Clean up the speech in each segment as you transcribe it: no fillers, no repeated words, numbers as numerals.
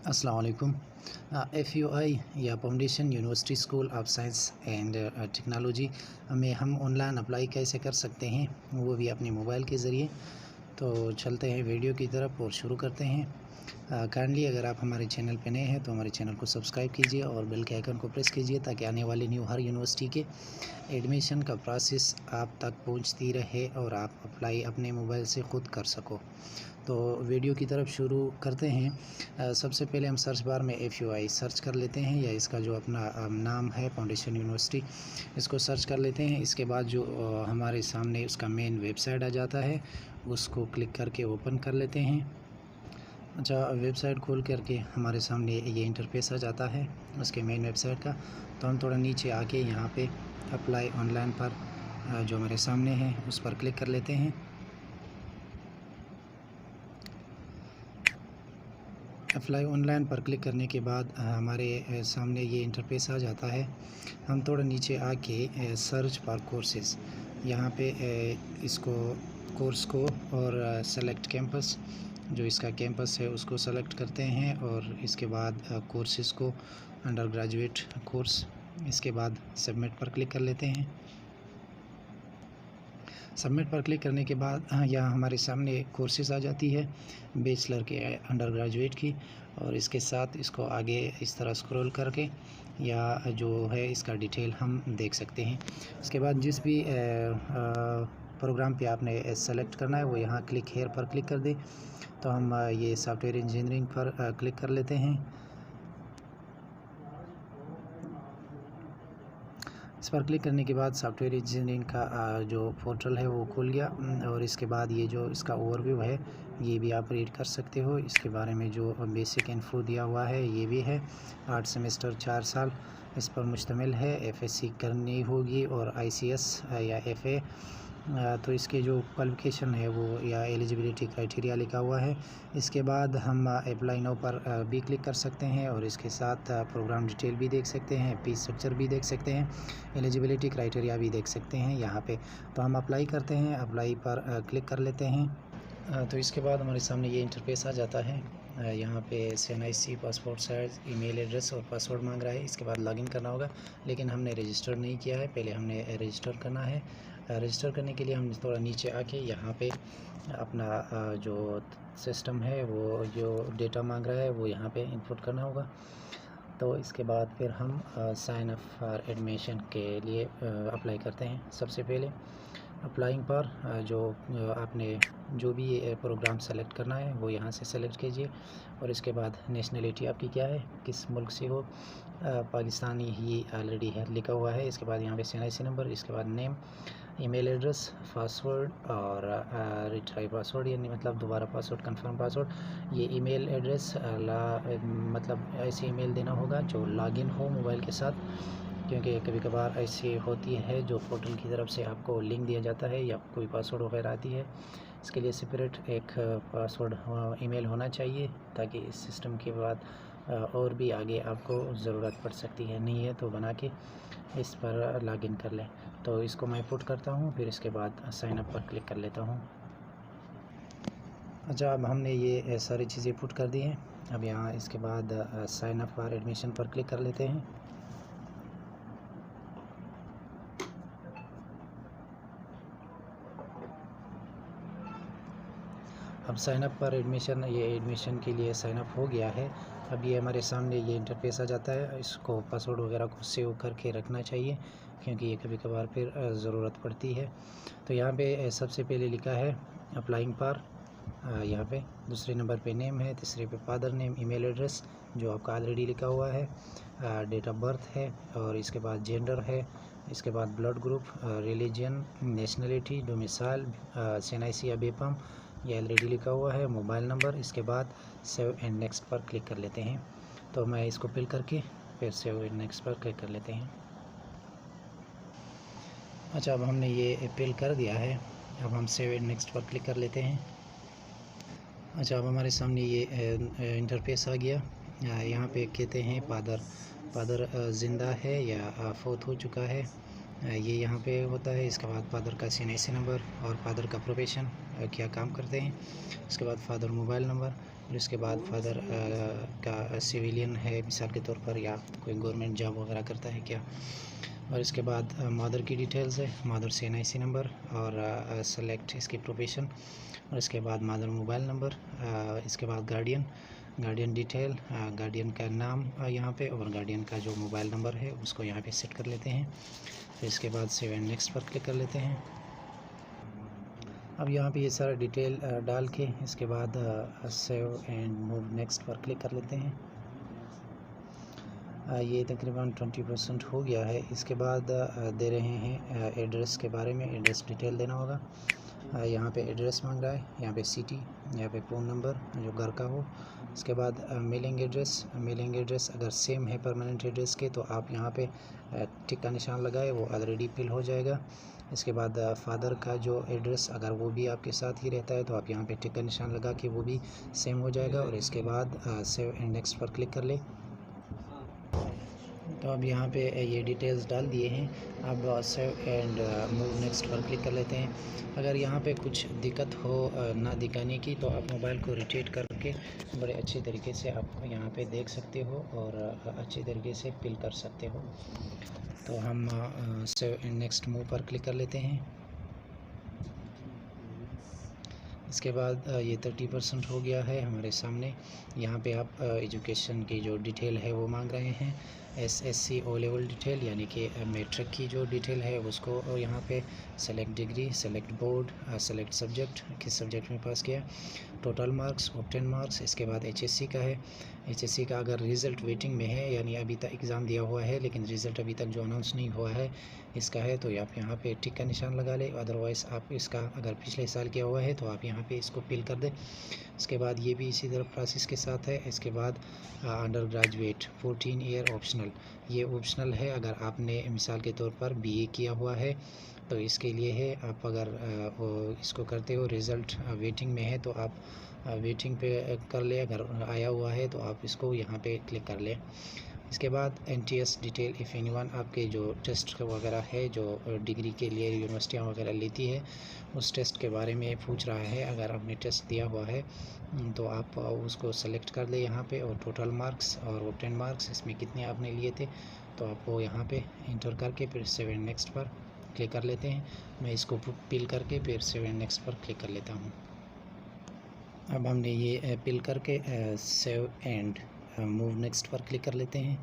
अस्सलाम वालेकुम। FUI या foundation university school of science and technology में हम ऑनलाइन अप्लाई कैसे कर सकते हैं, वो भी अपने मोबाइल के ज़रिए। तो चलते हैं वीडियो की तरफ और शुरू करते हैं। काइंडली अगर आप हमारे चैनल पे नए हैं तो हमारे चैनल को सब्सक्राइब कीजिए और बेल के आइकन को प्रेस कीजिए ताकि आने वाले न्यू हर यूनिवर्सिटी के एडमिशन का प्रोसेस आप तक पहुंचती रहे और आप अप्लाई अपने मोबाइल से ख़ुद कर सको। तो वीडियो की तरफ शुरू करते हैं। सबसे पहले हम सर्च बार में FUI सर्च कर लेते हैं, या इसका जो अपना नाम है फाउंडेशन यूनिवर्सिटी, इसको सर्च कर लेते हैं। इसके बाद जो हमारे सामने उसका मेन वेबसाइट आ जाता है, उसको क्लिक करके ओपन कर लेते हैं। अच्छा, वेबसाइट खोल करके हमारे सामने ये इंटरफेस आ जाता है उसके मेन वेबसाइट का। तो हम थोड़ा नीचे आके यहाँ पे अप्लाई ऑनलाइन पर जो हमारे सामने है उस पर क्लिक कर लेते हैं। अप्लाई ऑनलाइन पर क्लिक करने के बाद हमारे सामने ये इंटरफेस आ जाता है। हम थोड़ा नीचे आके सर्च फॉर कोर्सेज़, यहाँ पे इसको कोर्स को और सेलेक्ट कैंपस, जो इसका कैंपस है उसको सेलेक्ट करते हैं और इसके बाद कोर्सेज़ को अंडर ग्रेजुएट कोर्स, इसके बाद सबमिट पर क्लिक कर लेते हैं। सबमिट पर क्लिक करने के बाद यहाँ हमारे सामने कोर्सेज़ आ जाती है बैचलर के अंडर ग्रेजुएट की, और इसके साथ इसको आगे इस तरह स्क्रॉल करके या जो है इसका डिटेल हम देख सकते हैं। इसके बाद जिस भी प्रोग्राम पे आपने सेलेक्ट करना है वो यहाँ क्लिक हेयर पर क्लिक कर दें। तो हम ये सॉफ्टवेयर इंजीनियरिंग पर क्लिक कर लेते हैं। इस पर क्लिक करने के बाद सॉफ्टवेयर इंजीनियरिंग का जो पोर्टल है वो खुल गया, और इसके बाद ये जो इसका ओवरव्यू है ये भी आप रीड कर सकते हो। इसके बारे में जो बेसिक इन्फो दिया हुआ है ये भी है। 8 सेमेस्टर 4 साल इस पर मुश्तमिल है। FSC करनी होगी और ICS या FA। तो इसके जो क्वालिफ़िकेशन है वो या एलिजिबिलिटी क्राइटेरिया लिखा हुआ है। इसके बाद हम अप्लाई नाउ पर भी क्लिक कर सकते हैं और इसके साथ प्रोग्राम डिटेल भी देख सकते हैं, फीस स्ट्रक्चर भी देख सकते हैं, एलिजिबिलिटी क्राइटेरिया भी देख सकते हैं यहाँ पे। तो हम अप्लाई करते हैं, अप्लाई पर क्लिक कर लेते हैं। तो इसके बाद हमारे सामने ये इंटरफेस आ जाता है। यहाँ पे SNIC, passport size, email address और पासवर्ड मांग रहा है। इसके बाद लॉगिन करना होगा, लेकिन हमने रजिस्टर नहीं किया है, पहले हमने रजिस्टर करना है। रजिस्टर करने के लिए हम थोड़ा नीचे आके यहाँ पे अपना जो सिस्टम है वो जो डेटा मांग रहा है वो यहाँ पे इनपुट करना होगा। तो इसके बाद फिर हम साइन अप फॉर एडमिशन के लिए अप्लाई करते हैं। सबसे पहले अप्लाइंग पर जो आपने जो भी प्रोग्राम सेलेक्ट करना है वो यहाँ से सेलेक्ट कीजिए, और इसके बाद नेशनलिटी आपकी क्या है, किस मुल्क से हो। पाकिस्तानी ही ऑलरेडी है लिखा हुआ है। इसके बाद यहाँ पे SNIC नंबर, इसके बाद नेम, ईमेल एड्रेस, पासवर्ड और रिट्राई पासवर्ड, यानी मतलब दोबारा पासवर्ड, कंफर्म पासवर्ड। ये ईमेल एड्रेस मतलब ऐसे ईमेल देना होगा जो लॉगिन हो मोबाइल के साथ, क्योंकि कभी कभार ऐसी होती है जो पोर्टल की तरफ से आपको लिंक दिया जाता है या कोई पासवर्ड वगैरह आती है। इसके लिए सेपरेट एक पासवर्ड ईमेल होना चाहिए, ताकि इस सिस्टम के बाद और भी आगे आपको ज़रूरत पड़ सकती है। नहीं है तो बना के इस पर लॉगिन कर लें। तो इसको मैं पुट करता हूँ, फिर इसके बाद साइन अप पर क्लिक कर लेता हूँ। अच्छा, अब हमने ये सारी चीज़ें पुट कर दी हैं। अब यहाँ इसके बाद साइन अप फॉर एडमिशन पर क्लिक कर लेते हैं। अब साइन अप पर एडमिशन, ये एडमिशन के लिए साइन अप हो गया है। अब ये हमारे सामने ये इंटरफेस आ जाता है। इसको पासवर्ड वगैरह को सेव करके रखना चाहिए, क्योंकि ये कभी कभार फिर ज़रूरत पड़ती है। तो यहाँ पे सबसे पहले लिखा है अप्लाइंग पर, यहाँ पे दूसरे नंबर पे नेम है, तीसरे पे फादर नेम, ईमेल एड्रेस जो आपका ऑलरेडी लिखा हुआ है, डेट ऑफ बर्थ है, और इसके बाद जेंडर है, इसके बाद blood group, religion, nationality, domicile, SNIC या BPAM ये ऑलरेडी लिखा हुआ है, मोबाइल नंबर। इसके बाद सेव एंड नेक्स्ट पर क्लिक कर लेते हैं। तो मैं इसको फिल करके फिर सेव एंड नेक्स्ट पर क्लिक कर लेते हैं। अच्छा, अब हमने ये फिल कर दिया है। अब हम सेव एंड नेक्स्ट पर क्लिक कर लेते हैं। अच्छा, अब हमारे सामने ये इंटरफेस आ गया। यहाँ पे कहते हैं फादर ज़िंदा है या फौत हो चुका है, ये यहाँ पे होता है। इसके बाद फादर का SNIC नंबर और फादर का प्रोफेशन, क्या काम करते हैं। इसके बाद फादर मोबाइल नंबर, और इसके बाद फादर का सिविलियन है मिसाल के तौर पर, या कोई गवर्नमेंट जॉब वगैरह करता है क्या। और इसके बाद मदर की डिटेल्स है, मदर से NIC नंबर और सेलेक्ट इसकी प्रोफेशन। और इसके बाद मदर मोबाइल नंबर। इसके बाद गार्डियन डिटेल, गार्डियन का नाम यहाँ पे, और गार्डियन का जो मोबाइल नंबर है उसको यहाँ पे सेट कर लेते हैं। फिर इसके बाद सेव एंड नेक्स्ट पर क्लिक कर लेते हैं। अब यहाँ पे ये सारा डिटेल डाल के इसके बाद सेव एंड मूव नेक्स्ट पर क्लिक कर लेते हैं। ये तकरीबन 20% हो गया है। इसके बाद दे रहे हैं एड्रेस के बारे में, एड्रेस डिटेल देना होगा। यहाँ पे एड्रेस मांग रहा है, यहाँ पे सिटी, यहाँ पे फ़ोन नंबर जो घर का हो। इसके बाद मेलिंग एड्रेस अगर सेम है परमानेंट एड्रेस के तो आप यहाँ पे टिक का निशान लगाए, वो ऑलरेडी फिल हो जाएगा। इसके बाद फादर का जो एड्रेस अगर वो भी आपके साथ ही रहता है तो आप यहाँ पे टिक का निशान लगा के वो भी सेम हो जाएगा। और इसके बाद सेव एंड नेक्स्ट पर क्लिक कर ले। तो अब यहाँ पे ये डिटेल्स डाल दिए हैं। अब सेव एंड मूव नेक्स्ट पर क्लिक कर लेते हैं। अगर यहाँ पे कुछ दिक्कत हो ना दिखाने की तो आप मोबाइल को रोटेट करके बड़े अच्छे तरीके से आप यहाँ पे देख सकते हो और अच्छे तरीके से फिल कर सकते हो। तो हम सेव एंड नेक्स्ट मूव पर क्लिक कर लेते हैं। इसके बाद ये 30% हो गया है हमारे सामने। यहाँ पे आप एजुकेशन की जो डिटेल है वो मांग रहे हैं, SSC O लेवल डिटेल, यानी कि मैट्रिक की जो डिटेल है उसको यहाँ पे select degree, select board, select subject, किस सब्जेक्ट में पास किया, टोटल मार्क्स, ऑब्टेन मार्क्स। इसके बाद HSC का है, HSC का अगर रिज़ल्ट वेटिंग में है यानी अभी तक एग्ज़ाम दिया हुआ है लेकिन रिज़ल्ट अभी तक जो अनाउंस नहीं हुआ है इसका है, तो आप यहाँ पे टिक का निशान लगा ले। अदरवाइज़ आप इसका अगर पिछले साल किया हुआ है तो आप यहाँ पे इसको फिल कर दें। इसके बाद ये भी इसी तरह प्रोसेस के साथ है। इसके बाद अंडर ग्रेजुएट 14 ईयर ऑप्शनल, ये ऑप्शनल है अगर आपने मिसाल के तौर पर BA किया हुआ है तो इसके लिए है। आप अगर इसको करते हो रिज़ल्ट वेटिंग में है तो आप वेटिंग पे कर ले, अगर आया हुआ है तो आप इसको यहाँ पे क्लिक कर ले। इसके बाद NTS डिटेल इफ़ एनीवन, आपके जो टेस्ट वगैरह है जो डिग्री के लिए यूनिवर्सिटियाँ वगैरह लेती है उस टेस्ट के बारे में पूछ रहा है। अगर आपने टेस्ट दिया हुआ है तो आप उसको सेलेक्ट कर ले यहाँ पे, और टोटल मार्क्स और ऑब्टेन मार्क्स इसमें कितने आपने लिए थे तो आप वो यहाँ पे इंटर करके फिर सेव एंड नेक्स्ट पर क्लिक कर लेते हैं। मैं इसको पिल करके फिर सेव एंड नेक्स्ट पर क्लिक कर लेता हूँ। अब हमने ये पिल करके सेव एंड मूव नेक्स्ट पर क्लिक कर लेते हैं।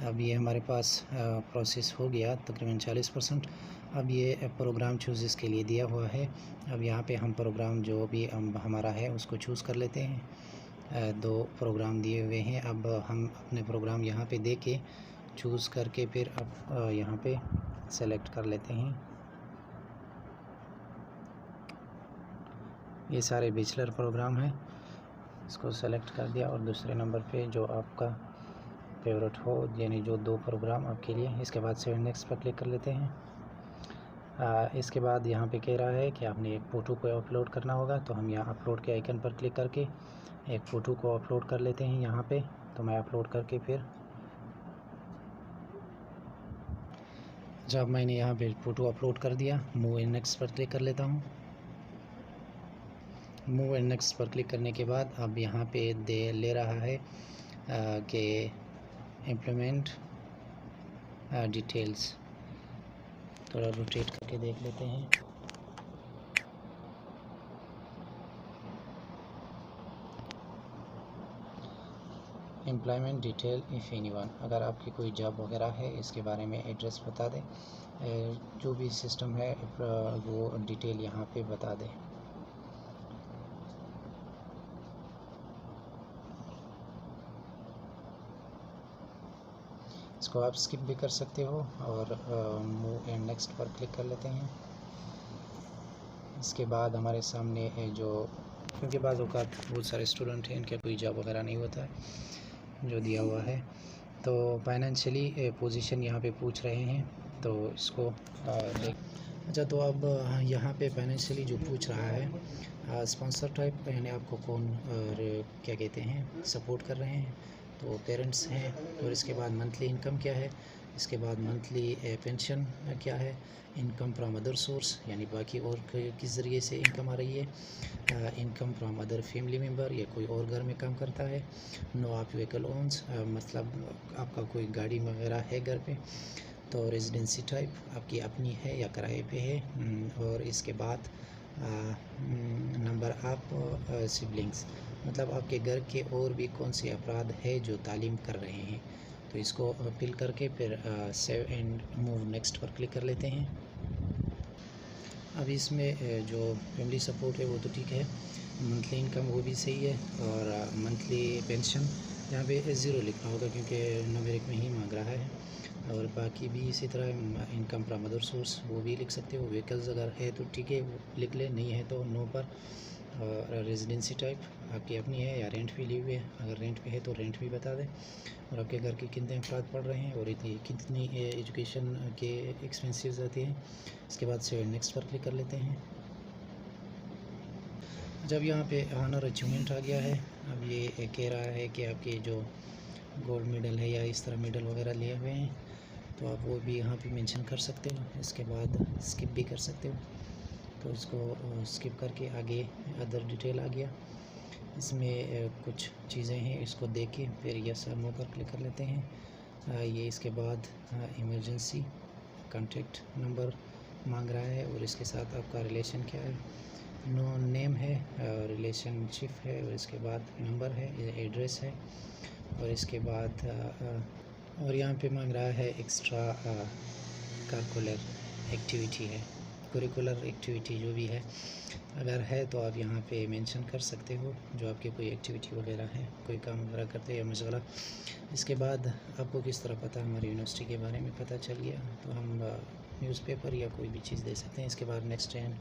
अब ये हमारे पास प्रोसेस हो गया तकरीबन 40%। अब ये प्रोग्राम चूज़ इसके लिए दिया हुआ है। अब यहाँ पे हम प्रोग्राम जो भी हमारा है उसको चूज़ कर लेते हैं। 2 प्रोग्राम दिए हुए हैं। अब हम अपने प्रोग्राम यहाँ पे दे के चूज़ करके फिर अब यहाँ पे सेलेक्ट कर लेते हैं। ये सारे बैचलर प्रोग्राम हैं, इसको सेलेक्ट कर दिया और दूसरे नंबर पे जो आपका फेवरेट हो, यानी जो 2 प्रोग्राम आपके लिए। इसके बाद सेव नेक्स्ट पर क्लिक कर लेते हैं। इसके बाद यहाँ पे कह रहा है कि आपने एक फ़ोटो को अपलोड करना होगा, तो हम यहाँ अपलोड के आइकन पर क्लिक करके एक फ़ोटो को अपलोड कर लेते हैं यहाँ पे। तो मैं अपलोड करके फिर जब मैंने यहाँ पे फ़ोटो अपलोड कर दिया, मूव एंड नेक्स्ट पर क्लिक कर लेता हूँ। मूव एंड नेक्स्ट पर क्लिक करने के बाद अब यहाँ पे ले रहा है कि इम्प्लीमेंट डिटेल्स। थोड़ा रोटेट करके देख लेते हैं। एम्प्लॉयमेंट डिटेल इफ़ एनीवन, अगर आपकी कोई जॉब वगैरह है इसके बारे में एड्रेस बता दें, जो भी सिस्टम है वो डिटेल यहाँ पे बता दें। इसको आप स्किप भी कर सकते हो और मूव एंड नेक्स्ट पर क्लिक कर लेते हैं। इसके बाद हमारे सामने जो, क्योंकि बाज़ औक़ात बहुत सारे स्टूडेंट हैं इनका कोई जॉब वगैरह नहीं होता है जो दिया हुआ है, तो फाइनेंशियली पोजीशन यहाँ पे पूछ रहे हैं, तो इसको देख। अच्छा, तो अब यहाँ पे फाइनेंशियली जो पूछ रहा है स्पॉन्सर टाइप, यानी आपको कौन और क्या कहते हैं सपोर्ट कर रहे हैं, तो पेरेंट्स हैं। और इसके बाद मंथली इनकम क्या है, इसके बाद मंथली पेंशन क्या है, इनकम फ्राम अदर सोर्स यानी बाकी और किस ज़रिए से इनकम आ रही है, income from other family member या कोई और घर में काम करता है, नो आप व्हीकल ओन्स मतलब आपका कोई गाड़ी वगैरह है घर पे, तो रेजिडेंसी टाइप आपकी अपनी है या किराए पे है, और इसके बाद नंबर ऑफ सिबलिंग्स मतलब आपके घर के और भी कौन से अफराद है जो तालीम कर रहे हैं। तो इसको फिल करके फिर सेव एंड मूव नेक्स्ट पर क्लिक कर लेते हैं। अब इसमें जो फैमिली सपोर्ट है वो तो ठीक है, मंथली इनकम वो भी सही है, और मंथली पेंशन यहाँ पे 0 लिखना होगा क्योंकि न्यूमेरिक में ही मांग रहा है, और बाकी भी इसी तरह इनकम फ्रॉम अदर सोर्स वो भी लिख सकते हो। व्हीकल्स अगर है तो ठीक है वो लिख ले, नहीं है तो नो पर। और रेजिडेंसी टाइप आपकी अपनी है या रेंट पे ली हुई है, अगर रेंट पे है तो रेंट भी बता दें, और आपके घर के कितने अफराद पढ़ रहे हैं और इतनी कितनी एजुकेशन के एक्सपेंसेस आते हैं। इसके बाद से नेक्स्ट पर क्लिक कर लेते हैं। जब यहाँ पे ऑनर अचीवमेंट आ गया है, अब ये कह रहा है कि आपके जो गोल्ड मेडल है या इस तरह मेडल वगैरह लिए हुए हैं तो आप वो भी यहाँ पे मेंशन कर सकते हो। इसके बाद स्किप भी कर सकते हो, तो इसको स्किप करके आगे अदर डिटेल आ गया। इसमें कुछ चीज़ें हैं, इसको देख के फिर यस और नो पर क्लिक कर लेते हैं। ये इसके बाद इमरजेंसी कॉन्टेक्ट नंबर मांग रहा है और इसके साथ आपका रिलेशन क्या है, नो नेम है, रिलेशनशिप है, और इसके बाद नंबर है, एड्रेस है, और इसके बाद और यहाँ पे मांग रहा है एक्स्ट्रा करिकुलर एक्टिविटी है, करिकुलर एक्टिविटी जो भी है अगर है तो आप यहाँ पे मेंशन कर सकते हो, जो आपके कोई एक्टिविटी वगैरह है, कोई काम वगैरह करते हैं या मशगला। इसके बाद आपको किस तरह पता हमारी यूनिवर्सिटी के बारे में पता चल गया, तो हम न्यूज़पेपर या कोई भी चीज़ दे सकते हैं। इसके बाद next and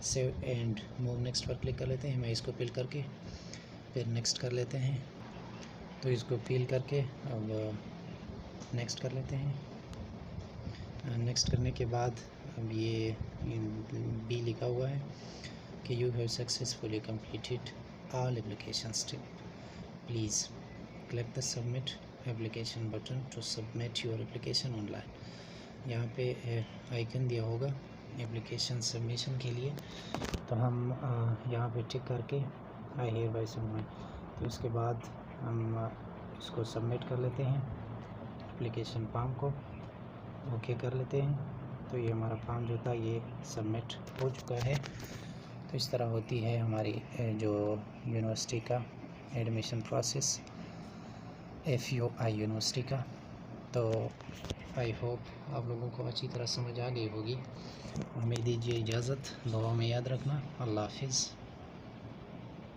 save and move next पर क्लिक कर लेते हैं। मैं इसको फिल करके फिर नेक्स्ट कर लेते हैं, तो इसको फिल करके अब नेक्स्ट कर लेते हैं। नेक्स्ट करने के बाद अब ये बी लिखा हुआ है कि you have successfully completed all application step, please click the submit application button to submit your application online. यहाँ पे आइकन दिया होगा एप्लीकेशन सबमिशन के लिए, तो हम यहाँ पे टिक करके आई हियर बाय सबमिट, तो इसके बाद हम इसको सबमिट कर लेते हैं एप्लीकेशन फॉर्म को, ओके कर लेते हैं। तो ये हमारा फॉर्म जो था ये सबमिट हो चुका है। तो इस तरह होती है हमारी जो यूनिवर्सिटी का एडमिशन प्रोसेस FUI यूनिवर्सिटी का। तो आई होप आप लोगों को अच्छी तरह समझ आ गई होगी। हमें दीजिए इजाज़त, दुआ में याद रखना। अल्लाह हाफिज़।